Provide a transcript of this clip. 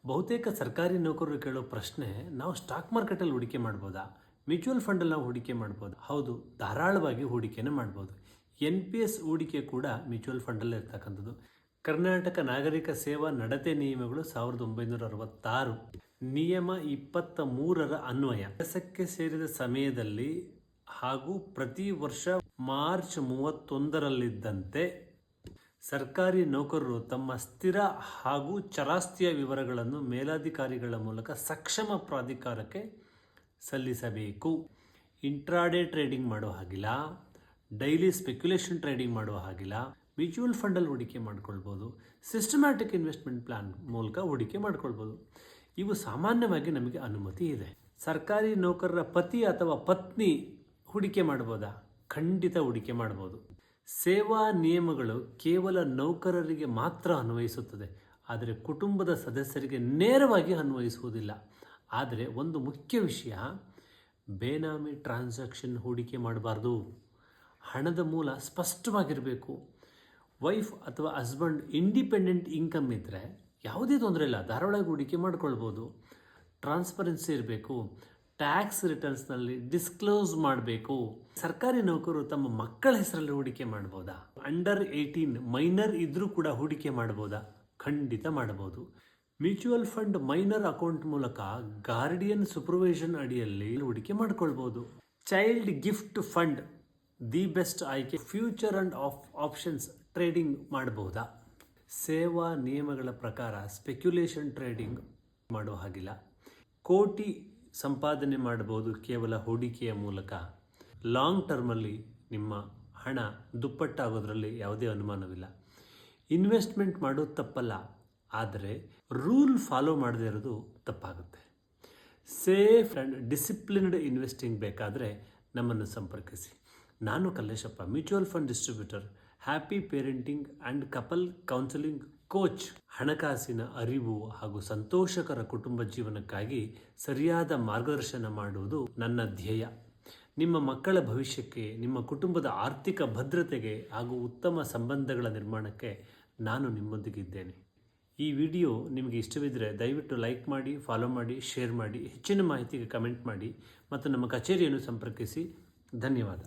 ಬಹುತೇಕ ಸರ್ಕಾರಿ ನೌಕರರು ಕೇಳೋ ಪ್ರಶ್ನೆ, ನಾವು ಸ್ಟಾಕ್ ಮಾರ್ಕೆಟಲ್ಲಿ ಹೂಡಿಕೆ ಮಾಡ್ಬೋದಾ, ಮ್ಯೂಚುವಲ್ ಫಂಡಲ್ಲಿ ನಾವು ಹೂಡಿಕೆ ಮಾಡ್ಬೋದು? ಹೌದು, ಧಾರಾಳವಾಗಿ ಹೂಡಿಕೆನ ಮಾಡ್ಬೋದು. NPS ಹೂಡಿಕೆ ಕೂಡ ಮ್ಯೂಚುವಲ್ ಫಂಡಲ್ಲೇ ಇರ್ತಕ್ಕಂಥದ್ದು. ಕರ್ನಾಟಕ ನಾಗರಿಕ ಸೇವಾ ನಡತೆ ನಿಯಮಗಳು 1966 ನಿಯಮ 23ರ ಅನ್ವಯ ಕೆಲಸಕ್ಕೆ ಸೇರಿದ ಸಮಯದಲ್ಲಿ ಹಾಗೂ ಪ್ರತಿ ವರ್ಷ ಮಾರ್ಚ್ 31ರಲ್ಲಿದ್ದಂತೆ ಸರ್ಕಾರಿ ನೌಕರರು ತಮ್ಮ ಸ್ಥಿರ ಹಾಗೂ ಚರಾಸ್ತಿಯ ವಿವರಗಳನ್ನು ಮೇಲಾಧಿಕಾರಿಗಳ ಮೂಲಕ ಸಕ್ಷಮ ಪ್ರಾಧಿಕಾರಕ್ಕೆ ಸಲ್ಲಿಸಬೇಕು. ಇಂಟ್ರಾಡೇ ಟ್ರೇಡಿಂಗ್ ಮಾಡೋ ಹಾಗಿಲ್ಲ, ಡೈಲಿ ಸ್ಪೆಕ್ಯುಲೇಷನ್ ಟ್ರೇಡಿಂಗ್ ಮಾಡುವ ಹಾಗಿಲ್ಲ. ಮ್ಯೂಚುವಲ್ ಫಂಡಲ್ಲಿ ಹೂಡಿಕೆ ಮಾಡ್ಕೊಳ್ಬೋದು, ಸಿಸ್ಟಮ್ಯಾಟಿಕ್ ಇನ್ವೆಸ್ಟ್ಮೆಂಟ್ ಪ್ಲಾನ್ ಮೂಲಕ ಹೂಡಿಕೆ ಮಾಡ್ಕೊಳ್ಬೋದು. ಇವು ಸಾಮಾನ್ಯವಾಗಿ ನಮಗೆ ಅನುಮತಿ ಇದೆ. ಸರ್ಕಾರಿ ನೌಕರರ ಪತಿ ಅಥವಾ ಪತ್ನಿ ಹೂಡಿಕೆ ಮಾಡ್ಬೋದಾ? ಖಂಡಿತ ಹೂಡಿಕೆ ಮಾಡ್ಬೋದು. ಸೇವಾ ನಿಯಮಗಳು ಕೇವಲ ನೌಕರರಿಗೆ ಮಾತ್ರ ಅನ್ವಯಿಸುತ್ತದೆ, ಆದರೆ ಕುಟುಂಬದ ಸದಸ್ಯರಿಗೆ ನೇರವಾಗಿ ಅನ್ವಯಿಸುವುದಿಲ್ಲ. ಆದರೆ ಒಂದು ಮುಖ್ಯ ವಿಷಯ, ಬೇನಾಮಿ ಟ್ರಾನ್ಸಾಕ್ಷನ್ ಹೂಡಿಕೆ ಮಾಡಬಾರ್ದು. ಹಣದ ಮೂಲ ಸ್ಪಷ್ಟವಾಗಿರಬೇಕು. ವೈಫ್ ಅಥವಾ ಹಸ್ಬೆಂಡ್ ಇಂಡಿಪೆಂಡೆಂಟ್ ಇನ್ಕಮ್ ಇದ್ದರೆ ಯಾವುದೇ ತೊಂದರೆ ಇಲ್ಲ, ಧಾರಾಳವಾಗಿ ಹೂಡಿಕೆ ಮಾಡ್ಕೊಳ್ಬೋದು. ಟ್ರಾನ್ಸ್ಪರೆನ್ಸಿ ಇರಬೇಕು. ಟ್ಯಾಕ್ಸ್ ರಿಟರ್ನ್ಸ್ನಲ್ಲಿ ಡಿಸ್ಕ್ಲೋಸ್ ಮಾಡಬೇಕು. ಸರ್ಕಾರಿ ನೌಕರರು ತಮ್ಮ ಮಕ್ಕಳ ಹೆಸರಲ್ಲಿ ಹೂಡಿಕೆ ಮಾಡ್ಬೋದಾ? ಅಂಡರ್ 18 ಮೈನರ್ ಇದ್ರೂ ಕೂಡ ಹೂಡಿಕೆ ಮಾಡ್ಬೋದಾ? ಖಂಡಿತ ಮಾಡಬಹುದು. ಮ್ಯೂಚುವಲ್ ಫಂಡ್ ಮೈನರ್ ಅಕೌಂಟ್ ಮೂಲಕ ಗಾರ್ಡಿಯನ್ ಸೂಪರ್ವಿಷನ್ ಅಡಿಯಲ್ಲಿ ಹೂಡಿಕೆ ಮಾಡ್ಕೊಳ್ಬೋದು. Child gift fund the best ಆಯ್ಕೆ. ಫ್ಯೂಚರ್ ಅಂಡ್ ಆಪ್ಷನ್ಸ್ ಟ್ರೇಡಿಂಗ್ ಮಾಡಬಹುದಾ? ಸೇವಾ ನಿಯಮಗಳ ಪ್ರಕಾರ ಸ್ಪೆಕ್ಯುಲೇಷನ್ ಟ್ರೇಡಿಂಗ್ ಮಾಡುವ ಹಾಗಿಲ್ಲ. ಕೋಟಿ ಸಂಪಾದನೆ ಮಾಡಬಹುದು ಕೇವಲ ಹೂಡಿಕೆಯ ಮೂಲಕ. ಲಾಂಗ್ ಟರ್ಮಲ್ಲಿ ನಿಮ್ಮ ಹಣ ದುಪ್ಪಟ್ಟಾಗೋದ್ರಲ್ಲಿ ಯಾವುದೇ ಅನುಮಾನವಿಲ್ಲ. ಇನ್ವೆಸ್ಟ್ಮೆಂಟ್ ಮಾಡೋದು ತಪ್ಪಲ್ಲ, ಆದರೆ ರೂಲ್ ಫಾಲೋ ಮಾಡದೇ ಇರೋದು ತಪ್ಪಾಗುತ್ತೆ. ಸೇಫ್ ಆ್ಯಂಡ್ ಡಿಸಿಪ್ಲಿನ್ಡ್ ಇನ್ವೆಸ್ಟಿಂಗ್ ಬೇಕಾದರೆ ನಮ್ಮನ್ನು ಸಂಪರ್ಕಿಸಿ. ನಾನು Kalleshappa, mutual fund distributor, happy parenting and couple counselling coach. ಹಣಕಾಸಿನ ಅರಿವು ಹಾಗೂ ಸಂತೋಷಕರ ಕುಟುಂಬ ಜೀವನಕ್ಕಾಗಿ ಸರಿಯಾದ ಮಾರ್ಗದರ್ಶನ ಮಾಡುವುದು ನನ್ನ ಧ್ಯೇಯ. ನಿಮ್ಮ ಮಕ್ಕಳ ಭವಿಷ್ಯಕ್ಕೆ, ನಿಮ್ಮ ಕುಟುಂಬದ ಆರ್ಥಿಕ ಭದ್ರತೆಗೆ ಹಾಗೂ ಉತ್ತಮ ಸಂಬಂಧಗಳ ನಿರ್ಮಾಣಕ್ಕೆ ನಾನು ನಿಮ್ಮೊಂದಿಗಿದ್ದೇನೆ. ಈ ವಿಡಿಯೋ ನಿಮಗೆ ಇಷ್ಟವಿದ್ದರೆ ದಯವಿಟ್ಟು ಲೈಕ್ ಮಾಡಿ, ಫಾಲೋ ಮಾಡಿ, ಶೇರ್ ಮಾಡಿ. ಹೆಚ್ಚಿನ ಮಾಹಿತಿಗೆ ಕಮೆಂಟ್ ಮಾಡಿ ಮತ್ತು ನಮ್ಮ ಕಚೇರಿಯನ್ನು ಸಂಪರ್ಕಿಸಿ. ಧನ್ಯವಾದ.